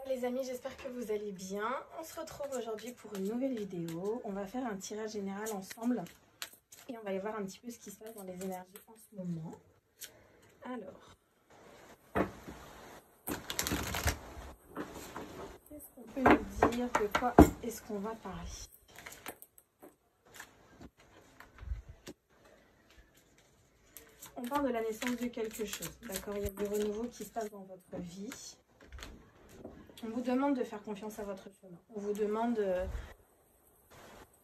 Les amis, j'espère que vous allez bien. On se retrouve aujourd'hui pour une nouvelle vidéo. On va faire un tirage général ensemble et on va aller voir un petit peu ce qui se passe dans les énergies en ce moment. Alors, qu'est-ce qu'on peut nous dire? De quoi est-ce qu'on va parler? On parle de la naissance de quelque chose, d'accord? Il y a du renouveau qui se passe dans votre vie. On vous demande de faire confiance à votre chemin. On vous demande...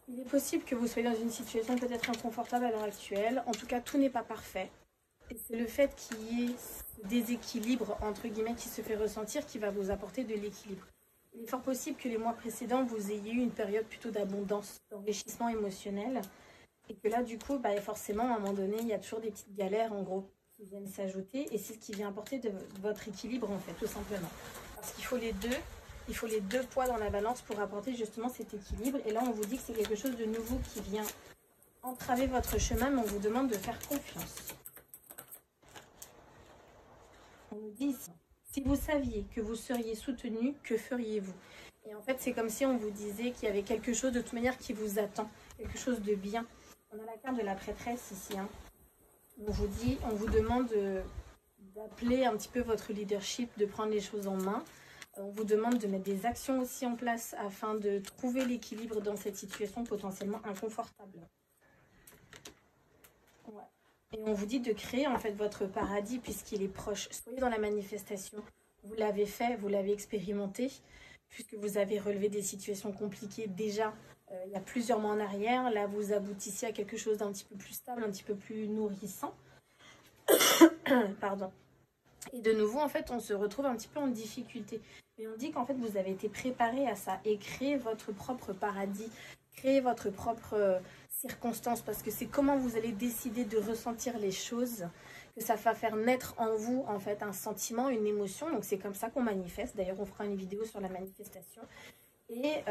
il est possible que vous soyez dans une situation peut-être inconfortable à l'heure actuelle. En tout cas, tout n'est pas parfait. Et c'est le fait qu'il y ait ce déséquilibre, entre guillemets, qui se fait ressentir, qui va vous apporter de l'équilibre. Il est fort possible que les mois précédents, vous ayez eu une période plutôt d'abondance, d'enrichissement émotionnel. Et que là, du coup, forcément, à un moment donné, il y a toujours des petites galères, en gros, qui viennent s'ajouter. Et c'est ce qui vient apporter de votre équilibre, en fait, tout simplement. Parce qu'il faut les deux poids dans la balance pour apporter justement cet équilibre. Et là, on vous dit que c'est quelque chose de nouveau qui vient entraver votre chemin, mais on vous demande de faire confiance. On nous dit ici, si vous saviez que vous seriez soutenu, que feriez-vous? Et en fait, c'est comme si on vous disait qu'il y avait quelque chose de toute manière qui vous attend, quelque chose de bien. On a la carte de la prêtresse ici. Hein. On vous demande d'appeler un petit peu votre leadership, de prendre les choses en main. On vous demande de mettre des actions aussi en place afin de trouver l'équilibre dans cette situation potentiellement inconfortable. Ouais. Et on vous dit de créer en fait votre paradis puisqu'il est proche. Soyez dans la manifestation. Vous l'avez fait, vous l'avez expérimenté, puisque vous avez relevé des situations compliquées déjà il y a plusieurs mois en arrière. Là, vous aboutissez à quelque chose d'un petit peu plus stable, un petit peu plus nourrissant. Pardon. Et de nouveau, en fait, on se retrouve un petit peu en difficulté. Mais on dit qu'en fait, vous avez été préparé à ça et créer votre propre paradis, créer votre propre circonstance, parce que c'est comment vous allez décider de ressentir les choses que ça va faire naître en vous, en fait, un sentiment, une émotion. Donc, c'est comme ça qu'on manifeste. D'ailleurs, on fera une vidéo sur la manifestation. Et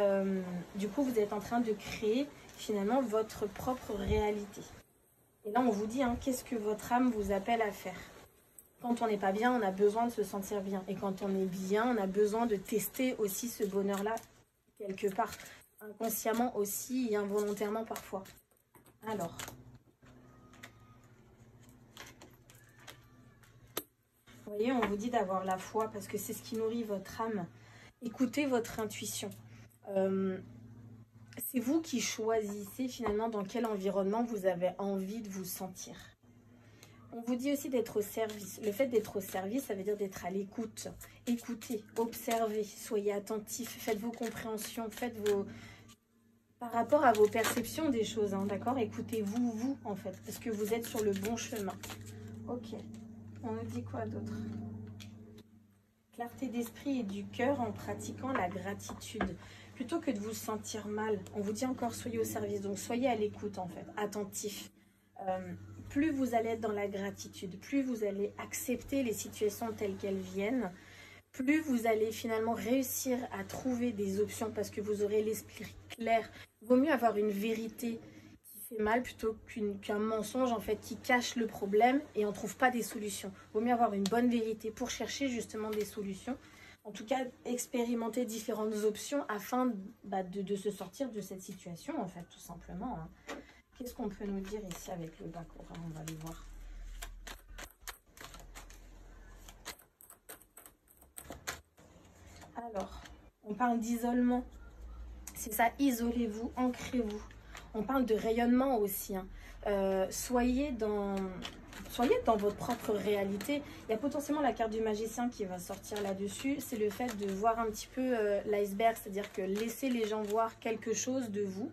du coup, vous êtes en train de créer, finalement, votre propre réalité. Et là, on vous dit, hein, qu'est-ce que votre âme vous appelle à faire? Quand on n'est pas bien, on a besoin de se sentir bien. Et quand on est bien, on a besoin de tester aussi ce bonheur-là, quelque part. Inconsciemment aussi et involontairement parfois. Alors. Vous voyez, on vous dit d'avoir la foi parce que c'est ce qui nourrit votre âme. Écoutez votre intuition. C'est vous qui choisissez finalement dans quel environnement vous avez envie de vous sentir. On vous dit aussi d'être au service. Le fait d'être au service, ça veut dire d'être à l'écoute. Écoutez, observez, soyez attentifs, faites vos compréhensions, faites vos... Par rapport à vos perceptions des choses, hein, d'accord? Écoutez-vous, vous, en fait, parce que vous êtes sur le bon chemin. Ok. On nous dit quoi d'autre? Clarté d'esprit et du cœur en pratiquant la gratitude. Plutôt que de vous sentir mal, on vous dit encore soyez au service. Donc soyez à l'écoute, en fait, attentifs. Plus vous allez être dans la gratitude, plus vous allez accepter les situations telles qu'elles viennent, plus vous allez finalement réussir à trouver des options parce que vous aurez l'esprit clair. Il vaut mieux avoir une vérité qui fait mal plutôt qu'un mensonge en fait qui cache le problème et on ne trouve pas des solutions. Il vaut mieux avoir une bonne vérité pour chercher justement des solutions. En tout cas, expérimenter différentes options afin de se sortir de cette situation en fait, tout simplement. Hein. Qu'est-ce qu'on peut nous dire ici avec le Bakura? On va aller voir. Alors, on parle d'isolement. C'est ça, isolez-vous, ancrez-vous. On parle de rayonnement aussi. Hein. Soyez dans votre propre réalité. Il y a potentiellement la carte du magicien qui va sortir là-dessus. C'est le fait de voir un petit peu l'iceberg, c'est-à-dire que laissez les gens voir quelque chose de vous.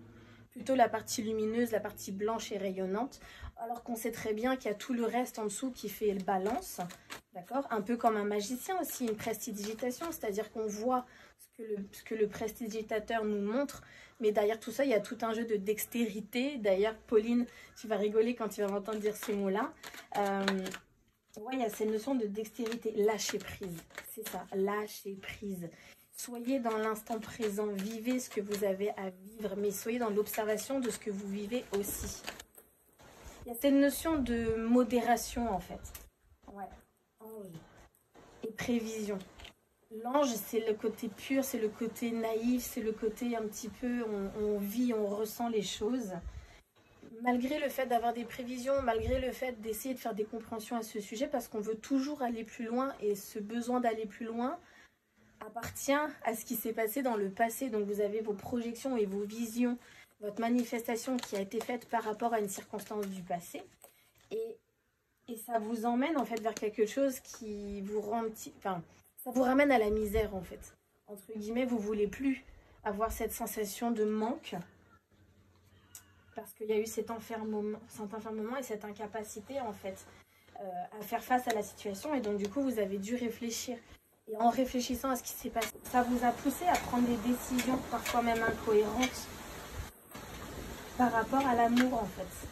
Plutôt la partie lumineuse, la partie blanche et rayonnante, alors qu'on sait très bien qu'il y a tout le reste en dessous qui fait le balance, d'accord? Un peu comme un magicien aussi, une prestidigitation, c'est-à-dire qu'on voit ce que le prestidigitateur nous montre, mais derrière tout ça, il y a tout un jeu de dextérité. D'ailleurs, Pauline, tu vas rigoler quand tu vas m'entendre dire ces mots-là. Ouais, il y a cette notion de dextérité, lâcher prise, c'est ça, lâcher prise. Soyez dans l'instant présent, vivez ce que vous avez à vivre, mais soyez dans l'observation de ce que vous vivez aussi. Il y a cette notion de modération en fait. Ouais. Et prévision. L'ange, c'est le côté pur, c'est le côté naïf, c'est le côté un petit peu, on vit, on ressent les choses. Malgré le fait d'avoir des prévisions, malgré le fait d'essayer de faire des compréhensions à ce sujet, parce qu'on veut toujours aller plus loin, et ce besoin d'aller plus loin appartient à ce qui s'est passé dans le passé. Donc vous avez vos projections et vos visions, votre manifestation qui a été faite par rapport à une circonstance du passé. Et ça vous emmène en fait vers quelque chose qui vous rend enfin, ça vous ramène à la misère en fait. Entre guillemets, vous voulez plus avoir cette sensation de manque parce qu'il y a eu cet enfermement et cette incapacité en fait à faire face à la situation. Et donc du coup, vous avez dû réfléchir. Et en réfléchissant à ce qui s'est passé, ça vous a poussé à prendre des décisions parfois même incohérentes par rapport à l'amour en fait.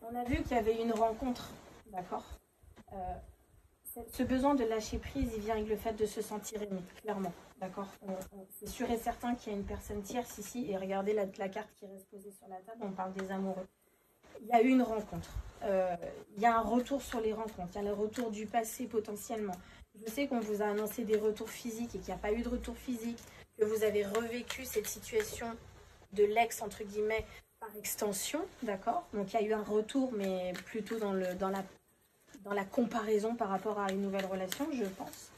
On a vu qu'il y avait une rencontre, d'accord. Ce besoin de lâcher prise, il vient avec le fait de se sentir aimé, clairement, d'accord. C'est sûr et certain qu'il y a une personne tierce ici, et regardez la carte qui reste posée sur la table, on parle des amoureux. Il y a eu une rencontre, il y a un retour sur les rencontres, il y a le retour du passé potentiellement. Je sais qu'on vous a annoncé des retours physiques et qu'il n'y a pas eu de retour physique, que vous avez revécu cette situation de l'ex, entre guillemets, par extension, d'accord. Donc il y a eu un retour, mais plutôt dans la comparaison par rapport à une nouvelle relation, je pense.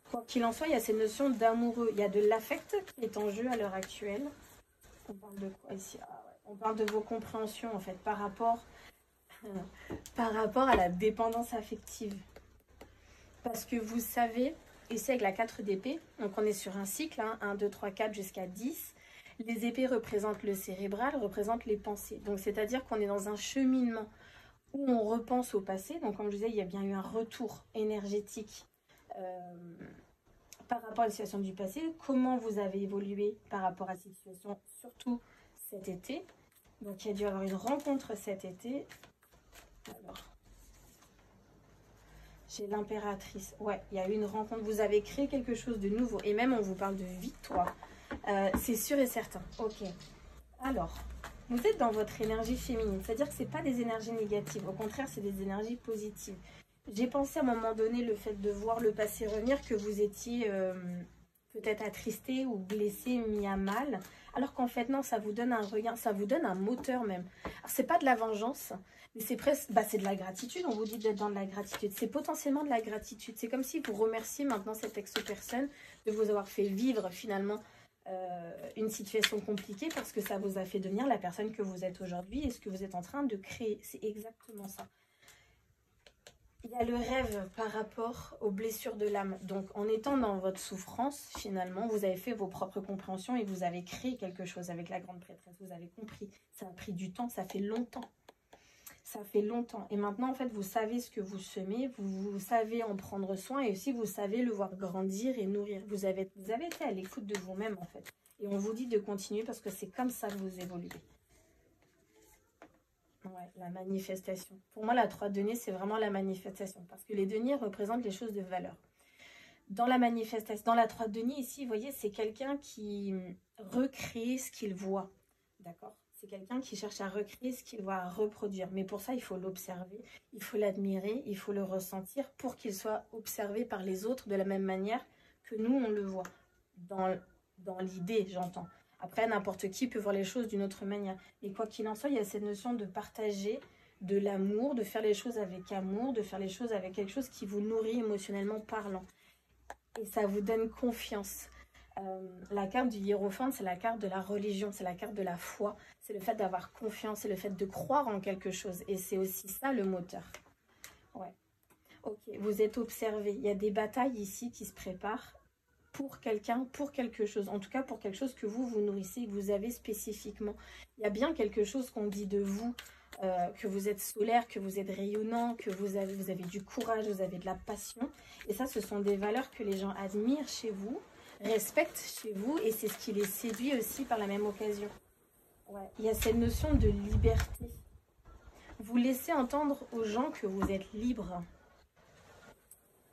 Quoi qu'il en soit, il y a cette notion d'amoureux, il y a de l'affect qui est en jeu à l'heure actuelle. On parle de quoi ici? On parle de vos compréhensions en fait par rapport à la dépendance affective. Parce que vous savez, ici avec la 4 d'épée, donc on est sur un cycle, hein, 1, 2, 3, 4 jusqu'à 10. Les épées représentent le cérébral, représentent les pensées. Donc c'est-à-dire qu'on est dans un cheminement où on repense au passé. Donc comme je disais, il y a bien eu un retour énergétique par rapport à la situation du passé. Comment vous avez évolué par rapport à cette situation, surtout cet été. Donc il y a dû y avoir une rencontre cet été. Alors, j'ai l'impératrice. Ouais, il y a eu une rencontre. Vous avez créé quelque chose de nouveau. Et même on vous parle de victoire. C'est sûr et certain. Ok. Alors, vous êtes dans votre énergie féminine. C'est-à-dire que ce n'est pas des énergies négatives. Au contraire, c'est des énergies positives. J'ai pensé à un moment donné, le fait de voir le passé revenir, que vous étiez peut-être attristé ou blessé, mis à mal. Alors qu'en fait, non, ça vous donne un regain, ça vous donne un moteur même. Alors, c'est pas de la vengeance, mais c'est presque, c'est de la gratitude. On vous dit d'être dans de la gratitude. C'est potentiellement de la gratitude. C'est comme si vous remerciez maintenant cette ex-personne de vous avoir fait vivre finalement une situation compliquée parce que ça vous a fait devenir la personne que vous êtes aujourd'hui et ce que vous êtes en train de créer. C'est exactement ça. Il y a le rêve par rapport aux blessures de l'âme. Donc, en étant dans votre souffrance, finalement, vous avez fait vos propres compréhensions et vous avez créé quelque chose avec la grande prêtresse. Vous avez compris. Ça a pris du temps, ça fait longtemps. Ça fait longtemps. Et maintenant, en fait, vous savez ce que vous semez, vous savez en prendre soin et aussi vous savez le voir grandir et nourrir. Vous avez été à l'écoute de vous-même, en fait. Et on vous dit de continuer parce que c'est comme ça que vous évoluez. Ouais, la manifestation. Pour moi, la 3 deniers, c'est vraiment la manifestation. Parce que les deniers représentent les choses de valeur. Dans la manifestation, dans la 3 deniers, ici, vous voyez, c'est quelqu'un qui recrée ce qu'il voit. D'accord? C'est quelqu'un qui cherche à recréer ce qu'il voit, à reproduire. Mais pour ça, il faut l'observer, il faut l'admirer, il faut le ressentir pour qu'il soit observé par les autres de la même manière que nous, on le voit. Dans l'idée, j'entends. Après, n'importe qui peut voir les choses d'une autre manière. Et quoi qu'il en soit, il y a cette notion de partager de l'amour, de faire les choses avec amour, de faire les choses avec quelque chose qui vous nourrit émotionnellement parlant. Et ça vous donne confiance. La carte du hiérophante, c'est la carte de la religion, c'est la carte de la foi. C'est le fait d'avoir confiance, c'est le fait de croire en quelque chose. Et c'est aussi ça le moteur. Ouais. Ok, vous êtes observé. Il y a des batailles ici qui se préparent pour quelqu'un, pour quelque chose. En tout cas, pour quelque chose que vous nourrissez, que vous avez spécifiquement. Il y a bien quelque chose qu'on dit de vous, que vous êtes solaire, que vous êtes rayonnant, que vous avez du courage, vous avez de la passion. Et ça, ce sont des valeurs que les gens admirent chez vous, respectent chez vous, et c'est ce qui les séduit aussi par la même occasion. Ouais. Il y a cette notion de liberté. Vous laissez entendre aux gens que vous êtes libre.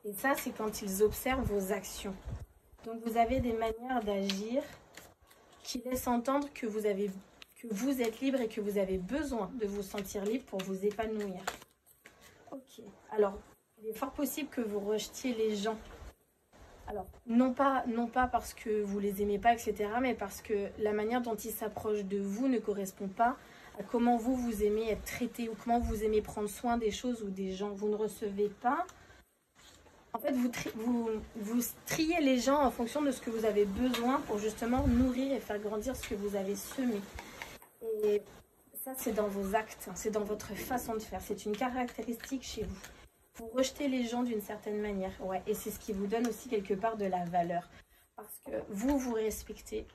Et ça, c'est quand ils observent vos actions. Donc, vous avez des manières d'agir qui laissent entendre que vous êtes libre et que vous avez besoin de vous sentir libre pour vous épanouir. Ok. Alors, Il est fort possible que vous rejetiez les gens. Alors, non pas parce que vous les aimez pas, etc., mais parce que la manière dont ils s'approchent de vous ne correspond pas à comment vous aimez être traité ou comment vous aimez prendre soin des choses ou des gens. Vous ne recevez pas. En fait, vous triez les gens en fonction de ce que vous avez besoin pour justement nourrir et faire grandir ce que vous avez semé. Et ça, c'est dans vos actes, c'est dans votre façon de faire. C'est une caractéristique chez vous. Vous rejetez les gens d'une certaine manière. Ouais, et c'est ce qui vous donne aussi quelque part de la valeur. Parce que vous respectez.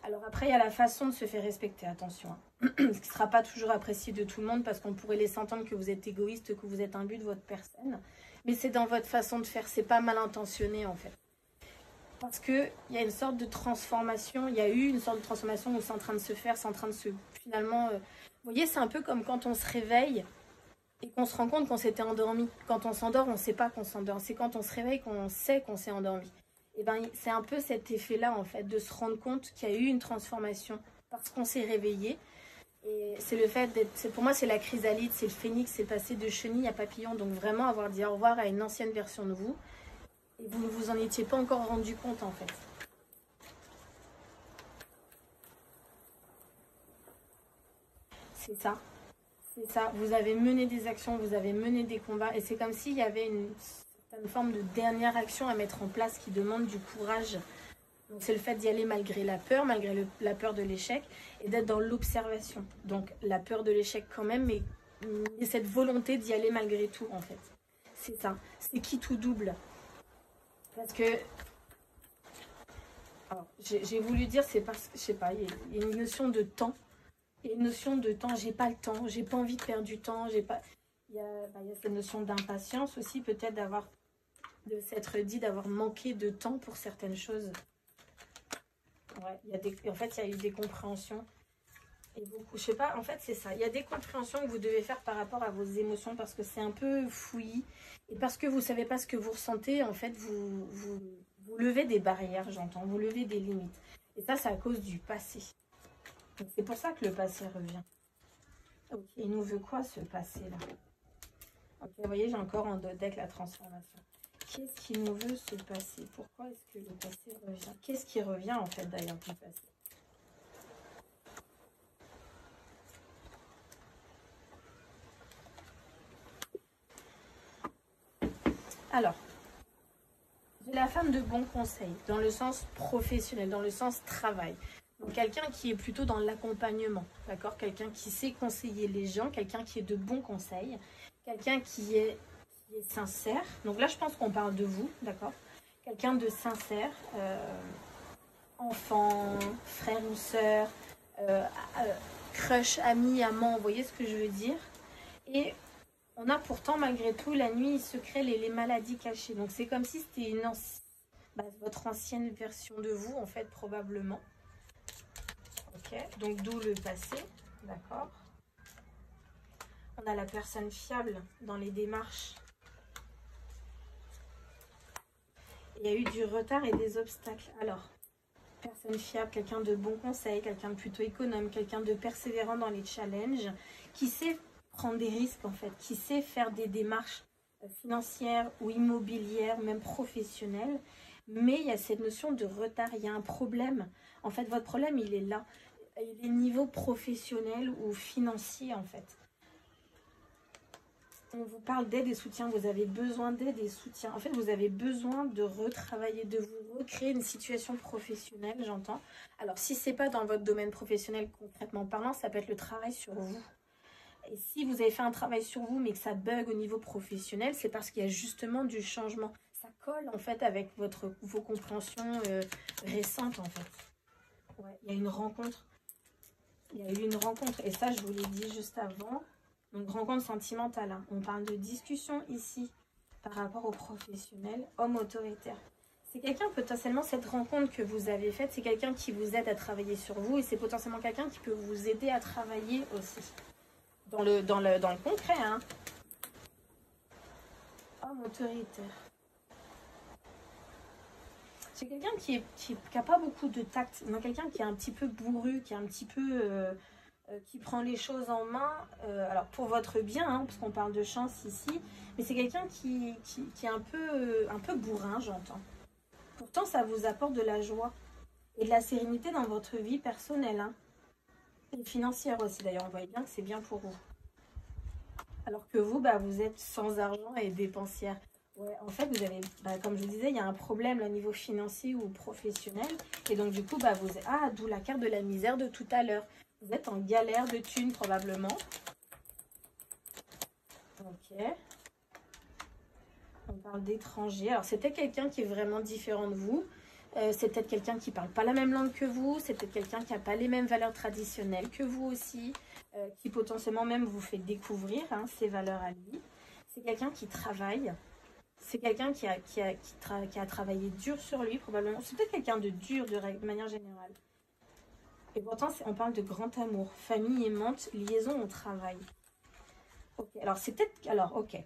Alors après, il y a la façon de se faire respecter, attention. Ce qui ne sera pas toujours apprécié de tout le monde parce qu'on pourrait laisser entendre que vous êtes égoïste, que vous êtes un but de votre personne. Mais c'est dans votre façon de faire, c'est pas mal intentionné en fait. Parce qu'il y a une sorte de transformation, il y a eu une sorte de transformation où c'est en train de se faire, c'est en train de se... Finalement, vous voyez, c'est un peu comme quand on se réveille et qu'on se rend compte qu'on s'était endormi. Quand on s'endort, on ne sait pas qu'on s'endort. C'est quand on se réveille qu'on sait qu'on s'est endormi. Et ben, c'est un peu cet effet-là, en fait, de se rendre compte qu'il y a eu une transformation parce qu'on s'est réveillé. Et c'est le fait d'être... Pour moi, c'est la chrysalide, c'est le phénix, c'est passer de chenille à papillon. Donc vraiment avoir dit au revoir à une ancienne version de vous. Et vous ne vous en étiez pas encore rendu compte, en fait. C'est ça. C'est ça. Vous avez mené des actions, vous avez mené des combats. Et c'est comme s'il y avait une certaine forme de dernière action à mettre en place qui demande du courage. Donc c'est le fait d'y aller malgré la peur, malgré la peur de l'échec, et d'être dans l'observation. Donc la peur de l'échec quand même, mais cette volonté d'y aller malgré tout, en fait. C'est ça. C'est qui tout double. Parce que j'ai voulu dire, c'est parce que, je sais pas, il y a une notion de temps. Il y a une notion de temps, j'ai pas le temps, j'ai pas envie de perdre du temps, j'ai pas... il y a cette notion d'impatience aussi, peut-être de s'être dit d'avoir manqué de temps pour certaines choses. Ouais, en fait, il y a eu des compréhensions. Et beaucoup, je sais pas, en fait, c'est ça. Il y a des compréhensions que vous devez faire par rapport à vos émotions parce que c'est un peu fouillis. Et parce que vous savez pas ce que vous ressentez, en fait, vous levez des barrières, j'entends. Vous levez des limites. Et ça, c'est à cause du passé. C'est pour ça que le passé revient. Ok, il nous veut quoi ce passé-là? Ok, vous voyez, j'ai encore en deck la transformation. Qu'est-ce qu'il nous veut ce passé? Pourquoi est-ce que le passé revient? Qu'est-ce qui revient en fait d'ailleurs du passé? Alors, j'ai la femme de bon conseil, dans le sens professionnel, dans le sens travail. Donc quelqu'un qui est plutôt dans l'accompagnement, d'accord? Quelqu'un qui sait conseiller les gens, quelqu'un qui est de bons conseils, quelqu'un qui est sincère. Donc là, je pense qu'on parle de vous, d'accord? Quelqu'un de sincère, enfant, frère ou sœur, euh, crush, ami, amant, vous voyez ce que je veux dire? Et on a pourtant, malgré tout, la nuit, il se crée les maladies cachées. Donc c'est comme si c'était votre ancienne version de vous, en fait, probablement. Ok, donc d'où le passé, d'accord. On a la personne fiable dans les démarches. Il y a eu du retard et des obstacles. Alors, personne fiable, quelqu'un de bon conseil, quelqu'un de plutôt économe, quelqu'un de persévérant dans les challenges, qui sait prendre des risques en fait, qui sait faire des démarches financières ou immobilières, même professionnelles. Mais il y a cette notion de retard, il y a un problème. En fait, votre problème, il est là. Il est niveau professionnel ou financier en fait. On vous parle d'aide et soutien, vous avez besoin d'aide et soutien. En fait, vous avez besoin de retravailler, de vous recréer une situation professionnelle, j'entends. Alors, si ce n'est pas dans votre domaine professionnel concrètement parlant, ça peut être le travail sur vous. Et si vous avez fait un travail sur vous, mais que ça bug au niveau professionnel, c'est parce qu'il y a justement du changement. Ça colle, en fait, avec vos compréhensions récentes, en fait. Ouais, il y a une rencontre. Il y a eu une rencontre. Et ça, je vous l'ai dit juste avant. Donc, rencontre sentimentale. Hein. On parle de discussion ici par rapport aux professionnels, hommes autoritaires. C'est quelqu'un, potentiellement, cette rencontre que vous avez faite, c'est quelqu'un qui vous aide à travailler sur vous et c'est potentiellement quelqu'un qui peut vous aider à travailler aussi. Dans le concret, hein. Homme autoritaire. C'est quelqu'un qui n'a pas beaucoup de tact. Non, quelqu'un qui est un petit peu bourru, qui est un petit peu... qui prend les choses en main, alors pour votre bien, hein, parce qu'on parle de chance ici, mais c'est quelqu'un qui est un peu bourrin, j'entends. Pourtant, ça vous apporte de la joie et de la sérénité dans votre vie personnelle, hein, et financière aussi d'ailleurs, on voit bien que c'est bien pour vous. Alors que vous, bah, vous êtes sans argent et dépensière. Ouais, en fait, vous avez, bah, comme je vous disais, il y a un problème au niveau financier ou professionnel. Et donc, du coup, bah, vous... Ah, d'où la carte de la misère de tout à l'heure. Vous êtes en galère de thunes, probablement. Ok. On parle d'étranger. Alors, c'est peut-être quelqu'un qui est vraiment différent de vous. C'est peut-être quelqu'un qui ne parle pas la même langue que vous. C'est peut-être quelqu'un qui n'a pas les mêmes valeurs traditionnelles que vous aussi. Qui potentiellement même vous fait découvrir, hein, ses valeurs à lui. C'est quelqu'un qui travaille. C'est quelqu'un qui a travaillé dur sur lui, probablement. C'est peut-être quelqu'un de dur de manière générale. Et pourtant, on parle de grand amour. Famille aimante, liaison au travail. Ok, alors c'est peut-être... Alors, ok.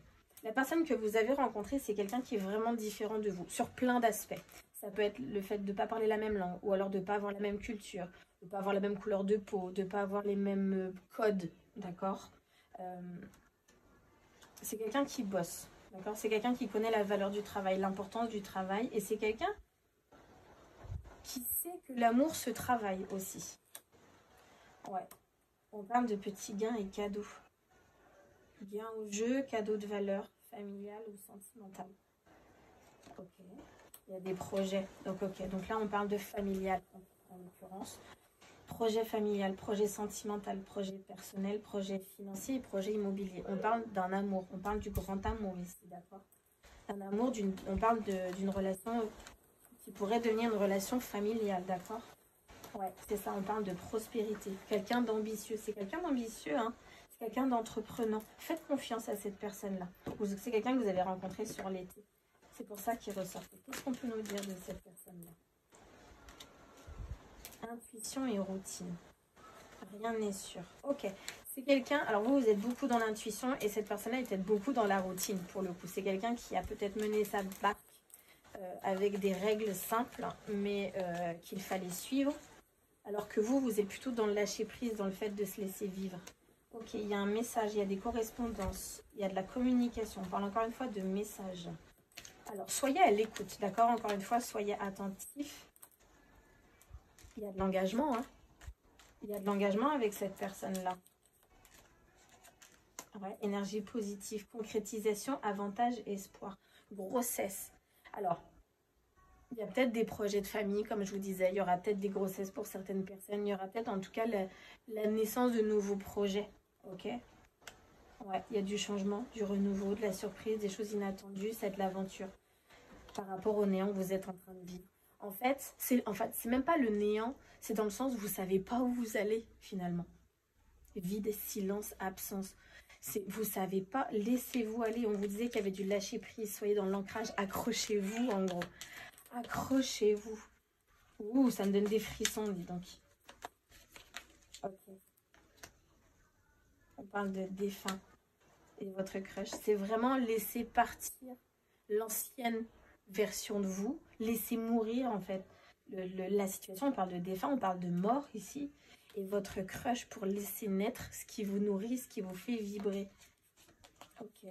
La personne que vous avez rencontrée, c'est quelqu'un qui est vraiment différent de vous, sur plein d'aspects. Ça peut être le fait de ne pas parler la même langue, ou alors de ne pas avoir la même culture, de ne pas avoir la même couleur de peau, de ne pas avoir les mêmes codes, d'accord. C'est quelqu'un qui bosse. D'accord, c'est quelqu'un qui connaît la valeur du travail, l'importance du travail. Et c'est quelqu'un qui sait que l'amour se travaille aussi. Ouais. On parle de petits gains et cadeaux. Gains au jeu, cadeaux de valeur familiale ou sentimentale. Ok. Il y a des projets. Donc, ok. Donc là, on parle de familial, en l'occurrence. Projet familial, projet sentimental, projet personnel, projet financier et projet immobilier. On parle d'un amour, on parle du grand amour ici, d'accord? Un amour, on parle d'une relation qui pourrait devenir une relation familiale, d'accord? Ouais, c'est ça, on parle de prospérité. Quelqu'un d'ambitieux, c'est quelqu'un d'ambitieux, hein? C'est quelqu'un d'entreprenant. Faites confiance à cette personne-là. C'est quelqu'un que vous avez rencontré sur l'été. C'est pour ça qu'il ressort. Qu'est-ce qu'on peut nous dire de cette personne-là? Intuition et routine. Rien n'est sûr. Ok. C'est quelqu'un... Alors vous êtes beaucoup dans l'intuition et cette personne-là est peut-être beaucoup dans la routine pour le coup. C'est quelqu'un qui a peut-être mené sa barque avec des règles simples, mais qu'il fallait suivre. Alors que vous êtes plutôt dans le lâcher-prise, dans le fait de se laisser vivre. Ok, il y a un message, il y a des correspondances, il y a de la communication. On parle encore une fois de messages. Alors, soyez à l'écoute, d'accord? Encore une fois, soyez attentifs. Il y a de l'engagement, hein? Il y a de l'engagement avec cette personne-là. Ouais, énergie positive, concrétisation, avantage et espoir. Grossesse. Alors, il y a peut-être des projets de famille, comme je vous disais. Il y aura peut-être des grossesses pour certaines personnes. Il y aura peut-être en tout cas la naissance de nouveaux projets. Ok? Ouais, il y a du changement, du renouveau, de la surprise, des choses inattendues. C'est de l'aventure par rapport au néant que vous êtes en train de vivre. En fait, c'est même pas le néant. C'est dans le sens où vous ne savez pas où vous allez finalement. Vide, silence, absence. Vous ne savez pas, laissez-vous aller. On vous disait qu'il y avait du lâcher prise. Soyez dans l'ancrage, accrochez-vous en gros. Accrochez-vous. Ouh, ça me donne des frissons, dis donc. Ok. On parle de défunt et votre crush. C'est vraiment laisser partir l'ancienne version de vous. Laisser mourir, en fait, la situation. On parle de défunt, on parle de mort ici. Et votre crush pour laisser naître ce qui vous nourrit, ce qui vous fait vibrer. Ok.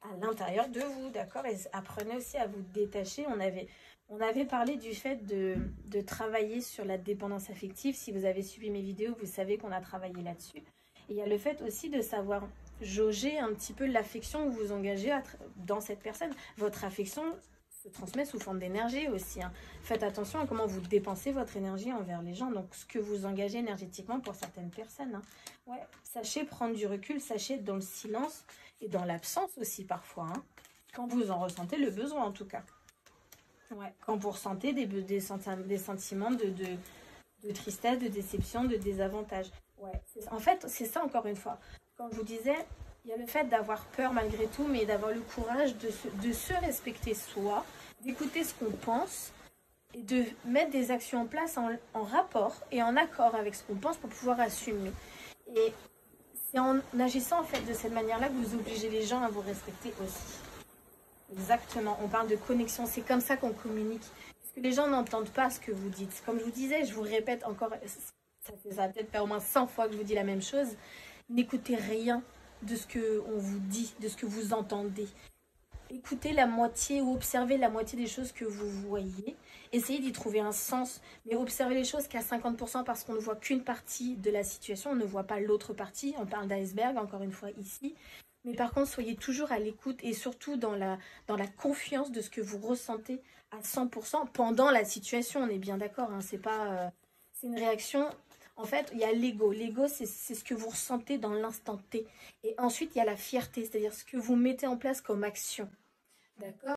À l'intérieur de vous, d'accord? Et apprenez aussi à vous détacher. On avait parlé du fait de travailler sur la dépendance affective. Si vous avez suivi mes vidéos, vous savez qu'on a travaillé là-dessus. Et il y a le fait aussi de savoir jauger un petit peu l'affection que vous engagez dans cette personne. Votre affection se transmet sous forme d'énergie aussi, hein. Faites attention à comment vous dépensez votre énergie envers les gens. Donc, ce que vous engagez énergétiquement pour certaines personnes, hein. Ouais, sachez prendre du recul, sachez être dans le silence et dans l'absence aussi parfois, hein, quand vous en ressentez le besoin en tout cas. Ouais, quand vous ressentez des sentiments de tristesse, de déception, de désavantage. Ouais, en fait, c'est ça encore une fois. Comme je vous disais, il y a le fait d'avoir peur malgré tout, mais d'avoir le courage de se respecter soi, d'écouter ce qu'on pense et de mettre des actions en place en rapport et en accord avec ce qu'on pense pour pouvoir assumer. Et c'est en agissant en fait de cette manière-là que vous obligez les gens à vous respecter aussi. Exactement, on parle de connexion, c'est comme ça qu'on communique. Parce que les gens n'entendent pas ce que vous dites. Comme je vous disais, je vous répète encore, Ça va peut-être faire au moins 100 fois que je vous dis la même chose. N'écoutez rien de ce qu'on vous dit, de ce que vous entendez. Écoutez la moitié ou observez la moitié des choses que vous voyez. Essayez d'y trouver un sens, mais observez les choses qu'à 50% parce qu'on ne voit qu'une partie de la situation, on ne voit pas l'autre partie. On parle d'iceberg, encore une fois, ici. Mais par contre, soyez toujours à l'écoute et surtout dans la confiance de ce que vous ressentez à 100% pendant la situation. On est bien d'accord, hein, c'est pas, c'est une réaction. En fait, il y a l'ego. L'ego, c'est ce que vous ressentez dans l'instant T. Et ensuite, il y a la fierté, c'est-à-dire ce que vous mettez en place comme action. D'accord?